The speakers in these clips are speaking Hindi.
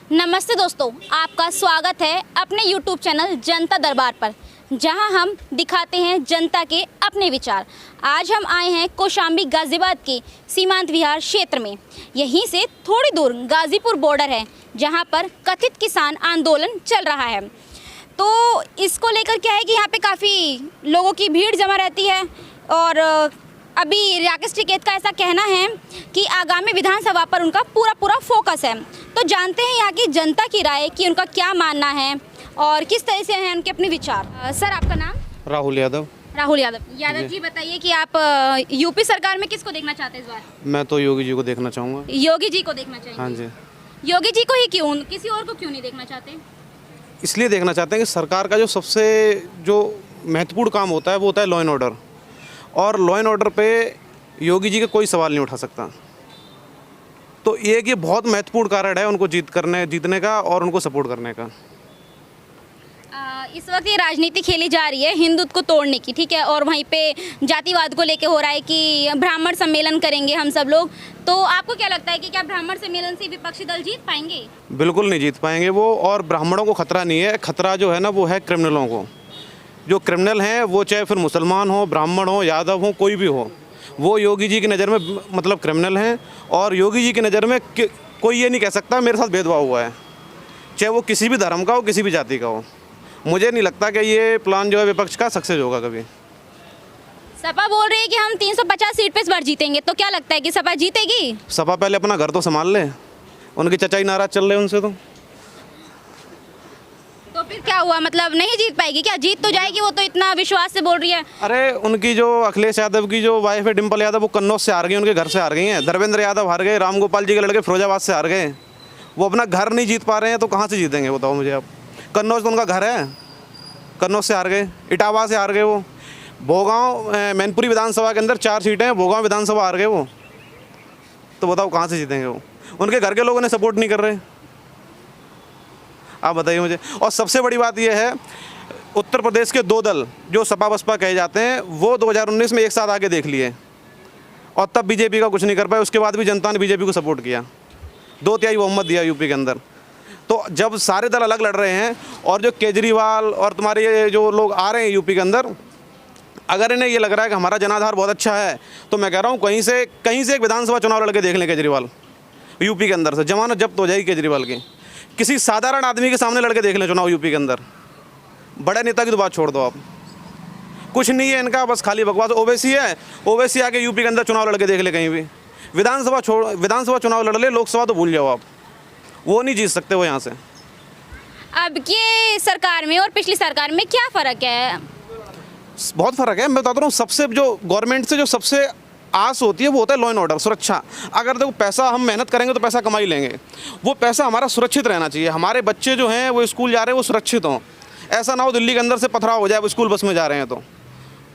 नमस्ते दोस्तों, आपका स्वागत है अपने YouTube चैनल जनता दरबार पर, जहां हम दिखाते हैं जनता के अपने विचार। आज हम आए हैं कौशाम्बी गाज़ियाबाद के सीमांत विहार क्षेत्र में। यहीं से थोड़ी दूर गाज़ीपुर बॉर्डर है, जहां पर कथित किसान आंदोलन चल रहा है। तो इसको लेकर क्या है कि यहाँ पे काफ़ी लोगों की भीड़ जमा रहती है और अभी राकेश टिकैत का ऐसा कहना है कि आगामी विधानसभा पर उनका पूरा फोकस है। तो जानते हैं यहाँ की जनता की राय कि उनका क्या मानना है और किस तरह से हैं उनके अपने विचार। सर, आपका नाम? राहुल यादव। राहुल यादव जी, बताइए कि आप यूपी सरकार में किसको देखना चाहते हैं इस बार? मैं तो योगी जी को देखना चाहूँगा। योगी जी को देखना चाहिए? हाँ जी। योगी जी को ही क्यों, किसी और को क्यों नहीं देखना चाहते? इसलिए देखना चाहते हैं कि सरकार का जो सबसे महत्वपूर्ण काम होता है वो होता है लॉ एंड ऑर्डर, और लॉ एंड ऑर्डर पे योगी जी का कोई सवाल नहीं उठा सकता। तो ये बहुत महत्वपूर्ण कारण है उनको जीतने का और उनको सपोर्ट करने का। इस वक्त ये राजनीति खेली जा रही है हिंदुत्व को तोड़ने की, ठीक है, और वहीं पे जातिवाद को लेके हो रहा है कि ब्राह्मण सम्मेलन करेंगे हम सब लोग। तो आपको क्या लगता है कि क्या ब्राह्मण सम्मेलन से विपक्षी दल जीत पाएंगे? बिल्कुल नहीं जीत पाएंगे वो, और ब्राह्मणों को खतरा नहीं है। खतरा जो है ना वो है क्रिमिनलों को। जो क्रिमिनल हैं वो चाहे फिर मुसलमान हो, ब्राह्मण हो, यादव हो, कोई भी हो, वो योगी जी की नज़र में मतलब क्रिमिनल हैं। और योगी जी की नज़र में कोई ये नहीं कह सकता मेरे साथ भेदभाव हुआ है, चाहे वो किसी भी धर्म का हो, किसी भी जाति का हो। मुझे नहीं लगता कि ये प्लान जो है विपक्ष का सक्सेस होगा कभी। सपा बोल रही है कि हम 350 सीट पे इस बार जीतेंगे, तो क्या लगता है कि सपा जीतेगी? सपा पहले अपना घर तो संभाल ले, उनकी चचाई नाराज चल रहे उनसे। तो फिर क्या हुआ, मतलब नहीं जीत पाएगी क्या? जीत तो जाएगी, वो तो इतना विश्वास से बोल रही है। अरे उनकी जो अखिलेश यादव की जो वाइफ है डिम्पल यादव, वो कन्नौज से हार गई, उनके घर से हार गई हैं। धर्मेंद्र यादव हार गए, राम गोपाल जी के लड़के फिरोजाबाद से हार गए। वो अपना घर नहीं जीत पा रहे हैं तो कहाँ से जीतेंगे बताओ मुझे आप। कन्नौज तो उनका घर है, कन्नौज से हार गए, इटावा से हार गए, वो भोगांव मैनपुरी विधानसभा के अंदर 4 सीटें हैं, भोगांव विधानसभा हार गए वो। तो बताओ कहाँ से जीतेंगे वो? उनके घर के लोगों ने सपोर्ट नहीं कर रहे, आप बताइए मुझे। और सबसे बड़ी बात यह है, उत्तर प्रदेश के 2 दल जो सपा बसपा कहे जाते हैं वो 2019 में एक साथ आके देख लिए, और तब बीजेपी का कुछ नहीं कर पाए। उसके बाद भी जनता ने बीजेपी को सपोर्ट किया, 2/3 बहुमत दिया यूपी के अंदर। तो जब सारे दल अलग लड़ रहे हैं और जो केजरीवाल और तुम्हारे ये जो लोग आ रहे हैं यूपी के अंदर, अगर इन्हें ये लग रहा है कि हमारा जनाधार बहुत अच्छा है, तो मैं कह रहा हूँ कहीं से एक विधानसभा चुनाव लड़के देख लें केजरीवाल। यूपी के अंदर से जमानत जब्त हो जाएगी केजरीवाल की। किसी साधारण आदमी के सामने लड़के देख लें चुनाव यूपी के अंदर। बड़े नेता की तो बात छोड़ दो आप, कुछ नहीं है इनका, बस खाली बकवास। ओवैसी है, ओवैसी आके यूपी के अंदर चुनाव लड़के देख ले कहीं भी। विधानसभा चुनाव लड़ ले, लोकसभा तो भूल जाओ आप, वो नहीं जीत सकते वो यहाँ से। अब की सरकार में और पिछली सरकार में क्या फ़र्क है? बहुत फ़र्क है। मैं बताता हूँ, सबसे जो गवर्नमेंट से जो सबसे आस होती है वो होता है लॉ एंड ऑर्डर, सुरक्षा। अगर देखो पैसा हम मेहनत करेंगे तो पैसा कमा ही लेंगे, वो पैसा हमारा सुरक्षित रहना चाहिए। हमारे बच्चे जो हैं वो स्कूल जा रहे हैं वो सुरक्षित हों, ऐसा ना हो दिल्ली के अंदर से पथराव हो जाए वो स्कूल बस में जा रहे हैं, तो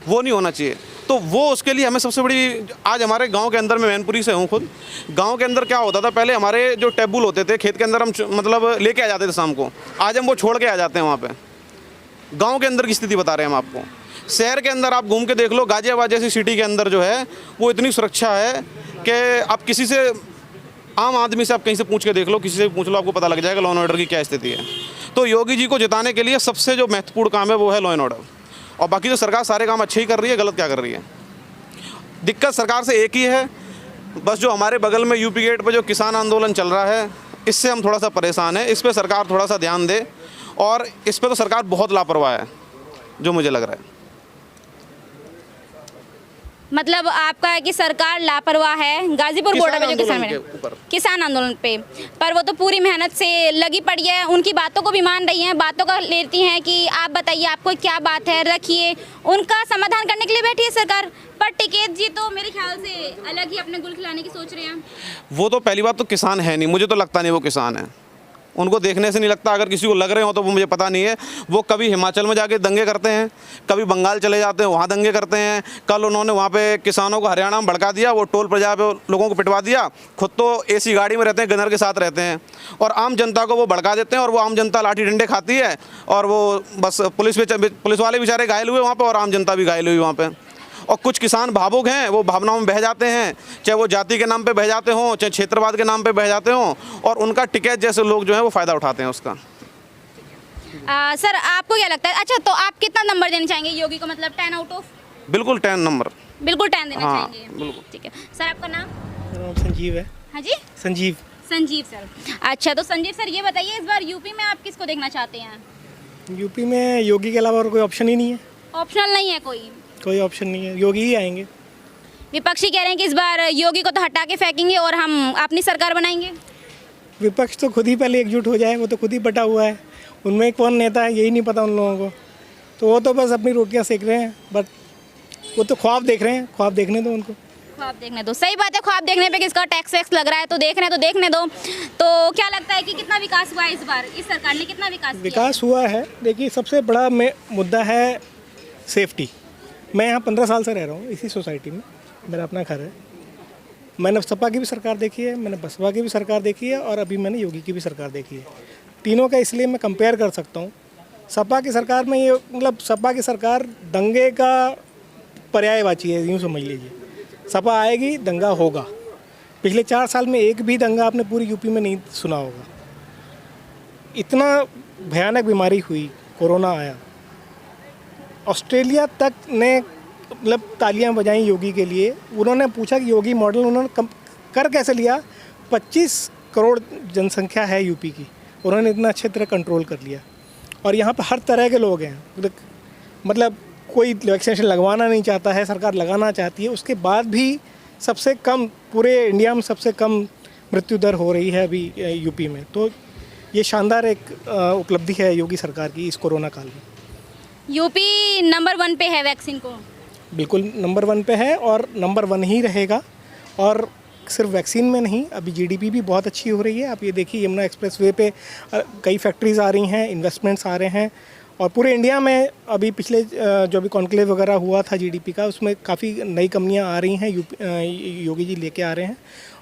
वो नहीं होना चाहिए। तो वो उसके लिए हमें सबसे बड़ी, आज हमारे गांव के अंदर, मैं मैनपुरी से हूँ खुद, गांव के अंदर क्या होता था पहले, हमारे जो टेबुल होते थे खेत के अंदर, हम मतलब लेके आ जाते थे शाम को, आज हम वो छोड़ के आ जाते हैं वहाँ पे। गांव के अंदर की स्थिति बता रहे हैं हम आपको। शहर के अंदर आप घूम के देख लो, गाजियाबाद जैसी सिटी के अंदर जो है वो इतनी सुरक्षा है कि आप किसी से, आम आदमी से आप कहीं से पूछ के देख लो, किसी से पूछ लो, आपको पता लग जाएगा लॉ एंड ऑर्डर की क्या स्थिति है। तो योगी जी को जिताने के लिए सबसे जो महत्वपूर्ण काम है वो है लॉ एंड ऑर्डर, और बाकी तो सरकार सारे काम अच्छे ही कर रही है, गलत क्या कर रही है। दिक्कत सरकार से एक ही है, बस जो हमारे बगल में यूपी गेट पर जो किसान आंदोलन चल रहा है, इससे हम थोड़ा सा परेशान है। इस पर सरकार थोड़ा सा ध्यान दे, और इस पर तो सरकार बहुत लापरवाह है जो मुझे लग रहा है। मतलब आपका है कि सरकार लापरवाह है गाजीपुर बॉर्डर पे जो किसान आंदोलन पे, पर वो तो पूरी मेहनत से लगी पड़ी है, उनकी बातों को भी मान रही हैं, बातों का लेती हैं कि आप बताइए आपको क्या बात है, रखिए, उनका समाधान करने के लिए बैठी है सरकार। पर टिकैत जी तो मेरे ख्याल से अलग ही अपने गुल खिलाने की सोच रहे हैं। वो तो पहली बात तो किसान है नहीं, मुझे तो लगता नहीं वो किसान है, उनको देखने से नहीं लगता। अगर किसी को लग रहे हो तो वो मुझे पता नहीं है। वो कभी हिमाचल में जाके दंगे करते हैं, कभी बंगाल चले जाते हैं वहाँ दंगे करते हैं। कल उन्होंने वहाँ पे किसानों को हरियाणा में भड़का दिया, वो टोल प्लाजा पे लोगों को पिटवा दिया। खुद तो एसी गाड़ी में रहते हैं, गनर के साथ रहते हैं, और आम जनता को वो भड़का देते हैं, और वो आम जनता लाठी डंडे खाती है, और वो बस पुलिस वाले बेचारे घायल हुए वहाँ पर, और आम जनता भी घायल हुई वहाँ पर। और कुछ किसान भावुक हैं, वो भावनाओं में बह जाते हैं, चाहे वो जाति के नाम पे बह जाते हों, चाहे क्षेत्रवाद के नाम पे बह जाते हों, और उनका टिकैत जैसे लोग जो हैं वो फ़ायदा उठाते हैं उसका। सर आपको क्या लगता है, अच्छा तो आप कितना नंबर देना चाहेंगे योगी को, मतलब 10 आउट ऑफ? बिल्कुल 10 नंबर। बिल्कुल 10 देना हाँ, चाहेंगे, बिल्कुल। ठीक है। सर आपका नाम? मेरा नाम संजीव है। हाँ जी, संजीव। संजीव सर। अच्छा तो संजीव सर ये बताइए, इस बार यूपी में आप किसको देखना चाहते हैं? यूपी में योगी के अलावा और कोई ऑप्शन ही नहीं है। ऑप्शनल नहीं है कोई ऑप्शन नहीं है, योगी ही आएंगे। विपक्षी कह रहे हैं कि इस बार योगी को तो हटा के फेंकेंगे और हम अपनी सरकार बनाएंगे। विपक्ष तो खुद ही पहले एकजुट हो जाए, वो तो खुद ही बटा हुआ है, उनमें कौन नेता है यही नहीं पता उन लोगों को, तो वो तो बस अपनी रोटियां सेक रहे हैं, बट वो तो ख्वाब देख रहे हैं, ख्वाब देखने दो उनको। ख्वाब देखने दो, सही बात है, ख्वाब देखने पे किसका टैक्स वैक्स लग रहा है तो देखने दो। तो क्या लगता है कि कितना विकास हुआ है इस बार, इस सरकार ने कितना विकास किया? विकास हुआ है, देखिए सबसे बड़ा मुद्दा है सेफ्टी। मैं यहाँ 15 साल से रह रहा हूँ इसी सोसाइटी में, मेरा अपना घर है। मैंने सपा की भी सरकार देखी है, मैंने बसपा की भी सरकार देखी है, और अभी मैंने योगी की भी सरकार देखी है। तीनों का इसलिए मैं कंपेयर कर सकता हूँ। सपा की सरकार में ये मतलब सपा की सरकार दंगे का पर्यायवाची है, यूँ समझ लीजिए। सपा आएगी, दंगा होगा। पिछले 4 साल में एक भी दंगा आपने पूरी यूपी में नहीं सुना होगा। इतना भयानक बीमारी हुई, कोरोना आया, ऑस्ट्रेलिया तक ने मतलब तालियां बजाई योगी के लिए। उन्होंने पूछा कि योगी मॉडल उन्होंने कर कैसे लिया। 25 करोड़ जनसंख्या है यूपी की, उन्होंने इतना अच्छे तरह कंट्रोल कर लिया। और यहाँ पर हर तरह के लोग हैं, मतलब कोई वैक्सीनेशन लगवाना नहीं चाहता है, सरकार लगाना चाहती है, उसके बाद भी सबसे कम पूरे इंडिया में सबसे कम मृत्यु दर हो रही है अभी यूपी में। तो ये शानदार एक उपलब्धि है योगी सरकार की इस कोरोना काल में। यूपी नंबर 1 पे है वैक्सीन को? बिल्कुल नंबर 1 पे है और नंबर 1 ही रहेगा। और सिर्फ वैक्सीन में नहीं, अभी जीडीपी भी बहुत अच्छी हो रही है। आप ये देखिए यमुना एक्सप्रेसवे पे कई फैक्ट्रीज़ आ रही हैं, इन्वेस्टमेंट्स आ रहे हैं, और पूरे इंडिया में अभी पिछले जो अभी कॉन्क्लेव वगैरह हुआ था जीडीपी का, उसमें काफ़ी नई कंपनियां आ रही हैं, योगी जी लेके आ रहे हैं,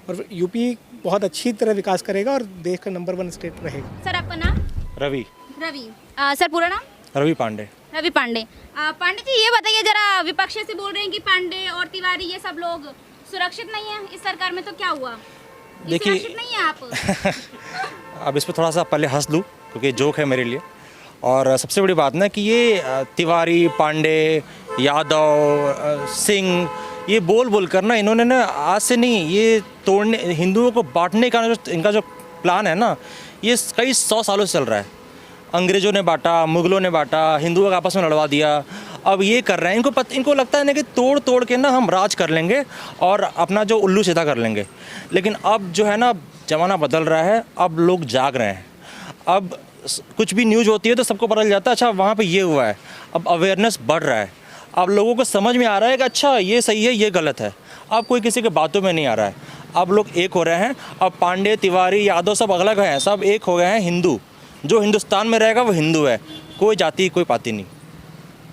और यूपी बहुत अच्छी तरह विकास करेगा और देश का नंबर 1 स्टेट रहेगा। सर आपका नाम? रवि। सर पूरा नाम? रवि पांडे। रवि पांडे। पांडे जी ये बताइए जरा, विपक्ष से बोल रहे हैं कि पांडे और तिवारी ये सब लोग सुरक्षित नहीं है इस सरकार में, तो क्या हुआ? देखिए सुरक्षित नहीं है आप? अब इस पर थोड़ा सा पहले हंस लूँ क्योंकि जोक है मेरे लिए। और सबसे बड़ी बात ना कि ये तिवारी, पांडे, यादव, सिंह, ये बोल कर ना इन्होंने ना आज से नहीं, ये तोड़ने, हिंदुओं को बांटने का जो इनका जो प्लान है ना, ये कई 100 सालों से चल रहा है। अंग्रेज़ों ने बांटा, मुग़लों ने बांटा, हिंदुओं को आपस में लड़वा दिया, अब ये कर रहे हैं। इनको लगता है ना कि तोड़ के ना हम राज कर लेंगे और अपना जो उल्लू सीधा कर लेंगे। लेकिन अब जो है ना ज़माना बदल रहा है, अब लोग जाग रहे हैं। अब कुछ भी न्यूज़ होती है तो सबको पता चल जाता है अच्छा वहाँ पे ये हुआ है। अब अवेयरनेस बढ़ रहा है, अब लोगों को समझ में आ रहा है कि अच्छा ये सही है, ये गलत है। अब कोई किसी के बातों में नहीं आ रहा है, अब लोग एक हो रहे हैं। अब पांडे, तिवारी, यादव सब अलग हैं, सब एक हो गए हैं। हिंदू जो हिंदुस्तान में रहेगा वो हिंदू है, कोई जाति कोई पाति नहीं।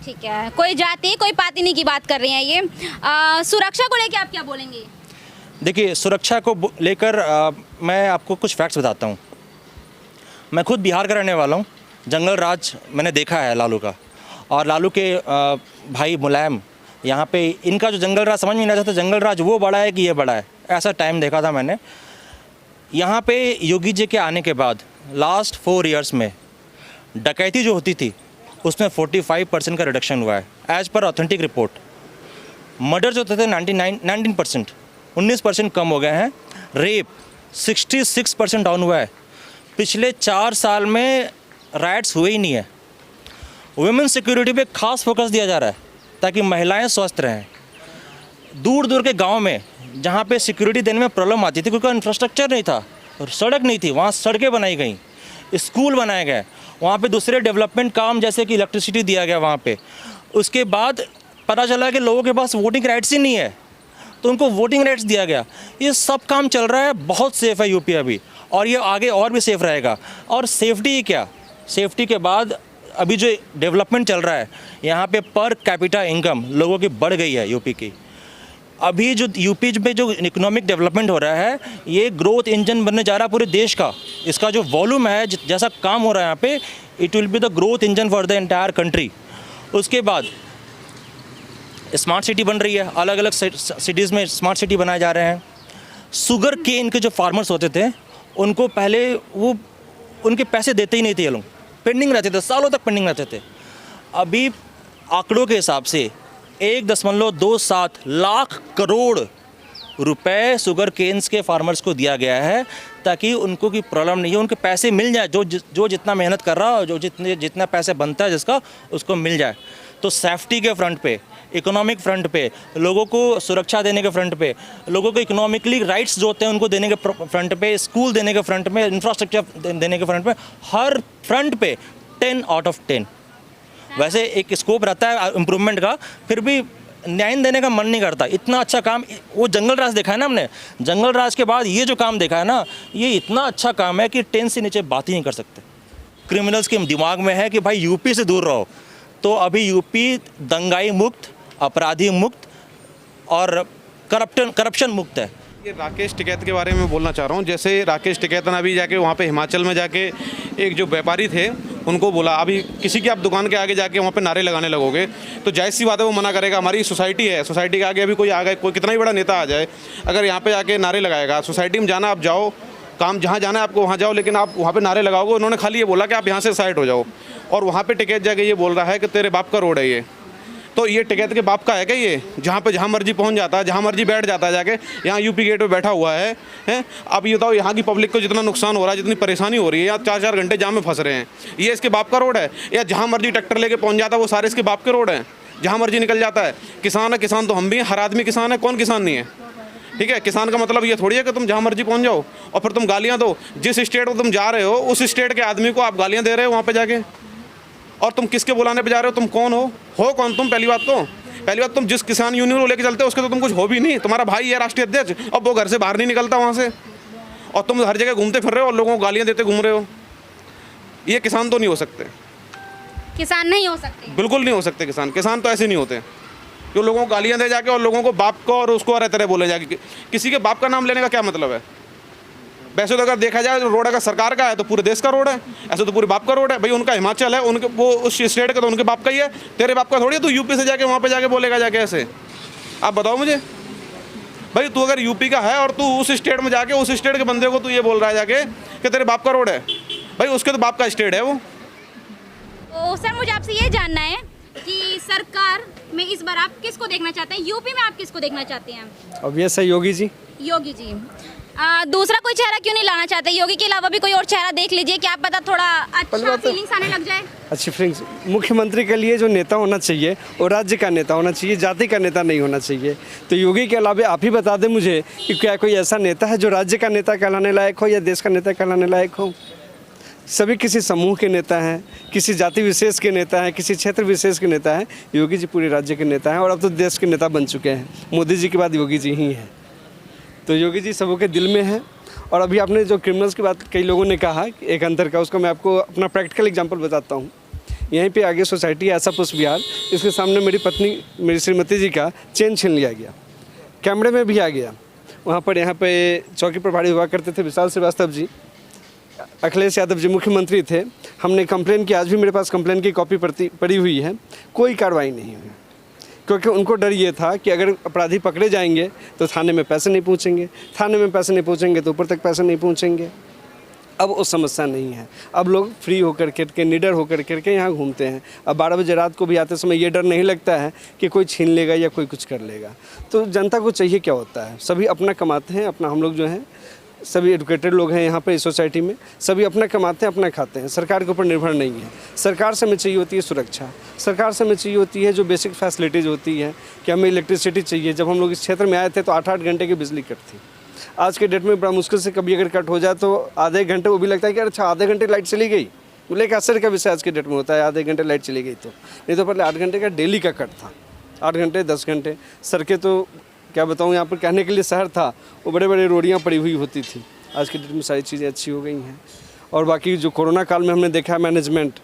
ठीक है, कोई जाति कोई पाति नहीं की बात कर रही हैं ये। सुरक्षा को लेकर आप क्या बोलेंगे? देखिए सुरक्षा को लेकर मैं आपको कुछ फैक्ट्स बताता हूँ। मैं खुद बिहार का रहने वाला हूँ। जंगल राज मैंने देखा है लालू का, और लालू के भाई मुलायम, यहाँ पे इनका जो जंगल राज समझ में नहीं आता था, जंगल राज वो बड़ा है कि ये बड़ा है, ऐसा टाइम देखा था मैंने। यहाँ पे योगी जी के आने के बाद लास्ट 4 इयर्स में डकैती जो होती थी उसमें 45% का रिडक्शन हुआ है as per authentic report. Murder जो होते थे 19% 19% कम हो गए हैं। रेप 66% डाउन हुआ है। पिछले 4 साल में राइट्स हुए ही नहीं है। वुमेन सिक्योरिटी पे खास फोकस दिया जा रहा है ताकि महिलाएं स्वस्थ रहें। दूर दूर के गांव में जहां पे सिक्योरिटी देने में प्रॉब्लम आती थी क्योंकि इंफ्रास्ट्रक्चर नहीं था, सड़क नहीं थी, वहाँ सड़कें बनाई गई, स्कूल बनाए गए, वहाँ पे दूसरे डेवलपमेंट काम जैसे कि इलेक्ट्रिसिटी दिया गया वहाँ पे। उसके बाद पता चला कि लोगों के पास वोटिंग राइट्स ही नहीं है तो उनको वोटिंग राइट्स दिया गया। ये सब काम चल रहा है, बहुत सेफ़ है यूपी अभी, और ये आगे और भी सेफ़ रहेगा। और सेफ्टी ही क्या, सेफ्टी के बाद अभी जो डेवलपमेंट चल रहा है यहाँ पे पर कैपिटा इनकम लोगों की बढ़ गई है यूपी की। अभी जो यूपी में जो इकोनॉमिक डेवलपमेंट हो रहा है ये ग्रोथ इंजन बनने जा रहा है पूरे देश का। इसका जो वॉल्यूम है, जैसा काम हो रहा है यहाँ पे, it will be the growth engine for the entire country. उसके बाद स्मार्ट सिटी बन रही है, अलग अलग सिटीज़ में स्मार्ट सिटी बनाए जा रहे हैं। शुगर केन के जो फार्मर्स होते थे उनको पहले वो उनके पैसे देते ही नहीं थे, ये लोग पेंडिंग रहते थे, सालों तक पेंडिंग रहते थे। अभी आंकड़ों के हिसाब से 1.27 लाख करोड़ रुपए शुगर केन्स के फार्मर्स को दिया गया है ताकि उनको की प्रॉब्लम नहीं है, उनके पैसे मिल जाए, जो जितना मेहनत कर रहा है, जो जितना पैसे बनता है जिसका, उसको मिल जाए। तो सेफ्टी के फ्रंट पे, इकोनॉमिक फ्रंट पे, लोगों को सुरक्षा देने के फ्रंट पे, लोगों को इकोनॉमिकली राइट्स जो होते हैं उनको देने के फ्रंट पे, स्कूल देने के फ्रंट पे, इंफ्रास्ट्रक्चर देने के फ्रंट पे, हर फ्रंट पे 10 आउट ऑफ 10। वैसे एक स्कोप रहता है इम्प्रूवमेंट का, फिर भी न्याय देने का मन नहीं करता। इतना अच्छा काम वो जंगल राज देखा है ना हमने, जंगल राज के बाद ये जो काम देखा है ना, ये इतना अच्छा काम है कि 10 से नीचे बात ही नहीं कर सकते। क्रिमिनल्स के दिमाग में है कि भाई यूपी से दूर रहो, तो अभी यूपी दंगाई मुक्त, अपराधी मुक्त और करप्शन मुक्त है। ये राकेश टिकैत के बारे में बोलना चाह रहा हूँ। जैसे राकेश टिकैत ने अभी जाके वहाँ पे हिमाचल में जाके एक जो व्यापारी थे उनको बोला, अभी किसी की आप दुकान के आगे जाके वहाँ पे नारे लगाने लगोगे तो जाहिर सी बात है वो मना करेगा। हमारी सोसाइटी है, सोसाइटी के आगे अभी कोई आ गए, कोई कितना ही बड़ा नेता आ जाए, अगर यहाँ पे जाके नारे लगाएगा, सोसाइटी में जाना आप जाओ, काम जहाँ जाना है आपको वहाँ जाओ, लेकिन आप वहाँ पे नारे लगाओगे। उन्होंने खाली ये बोला कि आप यहाँ से साइड हो जाओ, और वहाँ पे टिकैत जाके ये बोल रहा है कि तेरे बाप का रोड है ये। तो ये टिकैत के बाप का है क्या ये? जहाँ मर्जी पहुँच जाता है, जहाँ मर्जी बैठ जाता है जाके, यहाँ यूपी गेट पे बैठा हुआ है, हैं? अब ये बताओ यहाँ की पब्लिक को जितना नुकसान हो रहा है, जितनी परेशानी हो रही है, यहाँ 4-4 घंटे जाम में फंस रहे हैं, ये इसके बाप का रोड है? या जहाँ मर्जी ट्रैक्टर लेके पहुँच जाता है वो सारे इसके बाप के रोड हैं, जहाँ मर्जी निकल जाता है? किसान है, किसान तो हम भी हैं, हर आदमी किसान है, कौन किसान नहीं है? ठीक है, किसान का मतलब ये थोड़ी है कि तुम जहाँ मर्जी पहुँच जाओ और फिर तुम गालियाँ दो। जिस स्टेट में तुम जा रहे हो उस स्टेट के आदमी को आप गालियाँ दे रहे हो वहाँ पे जाके, और तुम किसके बुलाने पे जा रहे हो? तुम कौन हो कौन तुम? पहली बात तुम जिस किसान यूनियन को लेके चलते हो उसके तो तुम कुछ हो भी नहीं। तुम्हारा भाई है राष्ट्रीय अध्यक्ष, अब वो घर से बाहर नहीं निकलता वहाँ से, और तुम हर जगह घूमते फिर रहे हो और लोगों को गालियाँ देते घूम रहे हो। ये किसान तो नहीं हो सकते, किसान नहीं हो सकते, बिल्कुल नहीं हो सकते किसान। किसान तो ऐसे नहीं होते जो लोगों को गालियाँ दे जाके और लोगों को बाप को और उसको और तरह बोले जाके। किसी के बाप का नाम लेने का क्या मतलब है? वैसे तो अगर देखा जाए रोड अगर सरकार का है तो पूरे देश का रोड है, ऐसे तो पूरे बाप का रोड है। भाई उनका हिमाचल है, उनके वो उस स्टेट का तो उनके बाप का ही है, तेरे बाप का थोड़ी है। तू यूपी से जाके वहाँ पे जाके बोलेगा जाके ऐसे? आप बताओ मुझे भाई, तू अगर यूपी का है और तू उस स्टेट में जाके उस स्टेट के बंदे को तू ये बोल रहा है जाके कि तेरे बाप का रोड है, भाई उसके तो बाप का स्टेट है वो। तो सर मुझे आपसे ये जानना है कि सरकार में इस बार आप किसको देखना चाहते हैं? यूपी में आप किसको देखना चाहते हैं? ऑब्वियस है योगी जी। योगी जी। दूसरा कोई चेहरा क्यों नहीं लाना चाहते? योगी के अलावा भी कोई और चेहरा देख लीजिए, क्या पता थोड़ा अच्छा फीलिंग्स आने लग जाए। अच्छी फीलिंग्स। मुख्यमंत्री के लिए जो नेता होना चाहिए वो राज्य का नेता होना चाहिए, जाति का नेता नहीं होना चाहिए। तो योगी के अलावा आप ही बता दें मुझे कि क्या कोई ऐसा नेता है जो राज्य का नेता कहलाने लायक हो या देश का नेता कहलाने लायक हो? सभी किसी समूह के नेता हैं, किसी जाति विशेष के नेता हैं, किसी क्षेत्र विशेष के नेता हैं। योगी जी पूरे राज्य के नेता हैं और अब तो देश के नेता बन चुके हैं। मोदी जी के बाद योगी जी ही हैं, तो योगी जी सबों के दिल में है। और अभी आपने जो क्रिमिनल्स की बात कई लोगों ने कहा एक अंतर का, उसका मैं आपको अपना प्रैक्टिकल एग्जांपल बताता हूँ। यहीं पे आगे सोसाइटी ऐसा पुष्प विहार, इसके सामने मेरी पत्नी मेरी श्रीमती जी का चेन छीन लिया गया, कैमरे में भी आ गया। वहाँ पर यहाँ पे चौकी प्रभारी हुआ करते थे विशाल श्रीवास्तव जी, अखिलेश यादव जी मुख्यमंत्री थे। हमने कंप्लेन की, आज भी मेरे पास कंप्लेन की कॉपी पड़ी हुई है, कोई कार्रवाई नहीं हुई, क्योंकि उनको डर ये था कि अगर अपराधी पकड़े जाएंगे तो थाने में पैसे नहीं पहुंचेंगे, थाने में पैसे नहीं पहुंचेंगे तो ऊपर तक पैसे नहीं पहुंचेंगे। अब वो समस्या नहीं है, अब लोग फ्री होकर के निडर होकर के यहाँ घूमते हैं। अब 12 बजे रात को भी आते समय ये डर नहीं लगता है कि कोई छीन लेगा या कोई कुछ कर लेगा। तो जनता को चाहिए क्या होता है, सभी अपना कमाते हैं, अपना हम लोग जो हैं सभी एजुकेटेड लोग हैं यहाँ पे इस सोसाइटी में, सभी अपना कमाते हैं अपना खाते हैं, सरकार के ऊपर निर्भर नहीं है। सरकार से हमें चाहिए होती है सुरक्षा, सरकार से हमें चाहिए होती है जो बेसिक फैसिलिटीज़ होती है कि हमें इलेक्ट्रिसिटी चाहिए। जब हम लोग इस क्षेत्र में आए थे तो 8-8 घंटे की बिजली कट थी। आज के डेट में बड़ा मुश्किल से कभी अगर कट हो जाए तो आधे घंटे वो भी लगता है कि अच्छा आधे घंटे लाइट चली गई, बोले एक आश्चर्य का विषय आज के डेट में होता है आधे घंटे लाइट चली गई तो। नहीं तो पहले 8 घंटे का डेली का कट था, 8 घंटे 10 घंटे। सड़कें तो क्या बताऊँ, यहाँ पर कहने के लिए शहर था, वो बड़े बड़े रोडियाँ पड़ी हुई होती थी। आज की डेट में सारी चीज़ें अच्छी हो गई हैं। और बाकी जो कोरोना काल में हमने देखा मैनेजमेंट,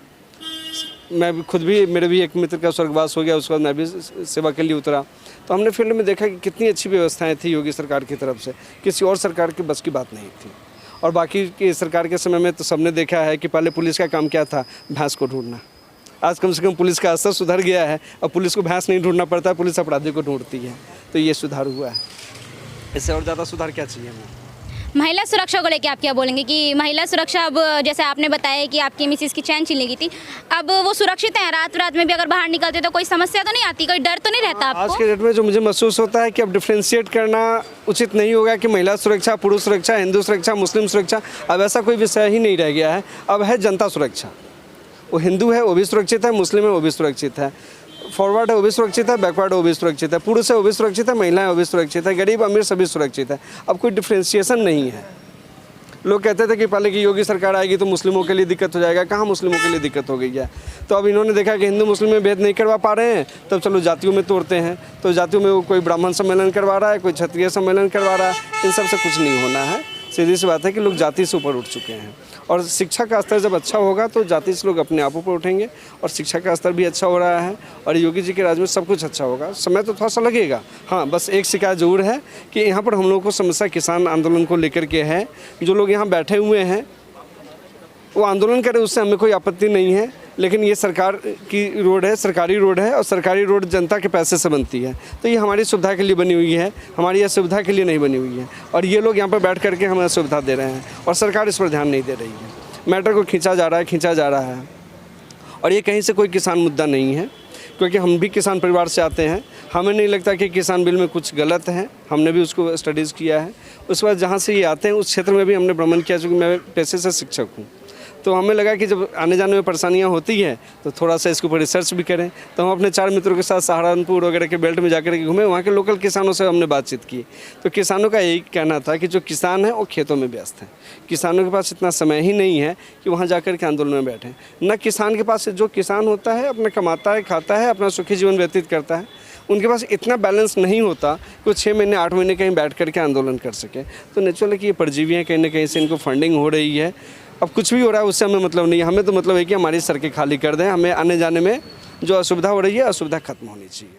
मैं भी खुद भी, मेरे भी एक मित्र का स्वर्गवास हो गया, उसके बाद मैं भी सेवा के लिए उतरा, तो हमने फील्ड में देखा कि कितनी अच्छी व्यवस्थाएं थी योगी सरकार की तरफ से, किसी और सरकार की बस की बात नहीं थी। और बाकी की सरकार के समय में तो सबने देखा है कि पहले पुलिस का काम क्या था, भैंस को ढूंढना, आज कम से कम पुलिस का स्तर सुधर गया है, अब पुलिस को भैंस नहीं ढूंढना पड़ता है, पुलिस अपराधियों को ढूंढती है, तो ये सुधार हुआ है। इससे और ज़्यादा सुधार क्या चाहिए हमें? महिला सुरक्षा को लेके आप क्या बोलेंगे कि महिला सुरक्षा अब जैसे आपने बताया कि आपकी मिसिस की चैन छीन गई थी, अब वो सुरक्षित हैं? रात में भी अगर बाहर निकलते तो कोई समस्या तो नहीं आती, कोई डर तो नहीं रहता आज आपको? के डेट में जो मुझे महसूस होता है कि अब डिफ्रेंशिएट करना उचित नहीं होगा कि महिला सुरक्षा, पुरुष सुरक्षा, हिंदू सुरक्षा, मुस्लिम सुरक्षा, अब ऐसा कोई विषय ही नहीं रह गया है। अब है जनता सुरक्षा। वो हिंदू है वो भी सुरक्षित है, मुस्लिम है वो भी सुरक्षित है, फॉरवर्ड है वो भी सुरक्षित है, बैकवर्ड है वो भी सुरक्षित है, पुरुष है वो भी सुरक्षित है, महिलाएं वो भी सुरक्षित है, गरीब अमीर सभी सुरक्षित है। अब कोई डिफ्रेंशिएशन नहीं है। लोग कहते थे कि पहले की योगी सरकार आएगी तो मुस्लिमों के लिए दिक्कत हो जाएगा, कहाँ मुस्लिमों के लिए दिक्कत हो गई है। तो अब इन्होंने देखा कि हिंदू मुस्लिम में भेद नहीं करवा पा रहे हैं, तब चलो जातियों में तोड़ते हैं। तो जातियों में वो कोई ब्राह्मण सम्मेलन करवा रहा है, कोई क्षत्रिय सम्मेलन करवा रहा है, इन सब से कुछ नहीं होना है। सीधी सी बात है कि लोग जाति से ऊपर उठ चुके हैं, और शिक्षा का स्तर जब अच्छा होगा तो जाति से लोग अपने आप ऊपर उठेंगे, और शिक्षा का स्तर भी अच्छा हो रहा है, और योगी जी के राज में सब कुछ अच्छा होगा। समय तो थोड़ा सा लगेगा, हाँ, बस एक शिकायत जरूर है कि यहाँ पर हम लोगों को समस्या किसान आंदोलन को लेकर के है। जो लोग यहाँ बैठे हुए हैं वो आंदोलन करें, उससे हमें कोई आपत्ति नहीं है, लेकिन ये सरकार की रोड है, सरकारी रोड है, और सरकारी रोड जनता के पैसे से बनती है, तो ये हमारी सुविधा के लिए बनी हुई है, हमारी असुविधा के लिए नहीं बनी हुई है। और ये लोग यहाँ पर बैठ करके हमें असुविधा दे रहे हैं, और सरकार इस पर ध्यान नहीं दे रही है। मैटर को खींचा जा रहा है, और ये कहीं से कोई किसान मुद्दा नहीं है, क्योंकि हम भी किसान परिवार से आते हैं। हमें नहीं लगता कि किसान बिल में कुछ गलत है, हमने भी उसको स्टडीज़ किया है। उसके बाद जहाँ से ये आते हैं उस क्षेत्र में भी हमने भ्रमण किया, चूँकि मैं पेशे से शिक्षक हूँ, तो हमें लगा कि जब आने जाने में परेशानियां होती हैं तो थोड़ा सा इसके ऊपर रिसर्च भी करें। तो हम अपने 4 मित्रों के साथ सहारनपुर वगैरह के बेल्ट में जाकर के घूमे, वहाँ के लोकल किसानों से हमने बातचीत की। तो किसानों का यही कहना था कि जो किसान हैं वो खेतों में व्यस्त हैं, किसानों के पास इतना समय ही नहीं है कि वहाँ जाकर के आंदोलन में बैठें। न किसान के पास, जो किसान होता है अपना कमाता है, खाता है, अपना सुखी जीवन व्यतीत करता है, उनके पास इतना बैलेंस नहीं होता कि वो 6 महीने 8 महीने कहीं बैठ करके आंदोलन कर सके। तो नेचुरल है कि ये परजीवी हैं, कहीं ना कहीं से इनको फंडिंग हो रही है। अब कुछ भी हो रहा है उससे हमें मतलब नहीं है, हमें तो मतलब है कि हमारी सड़कें खाली कर दें, हमें आने जाने में जो असुविधा हो रही है असुविधा खत्म होनी चाहिए।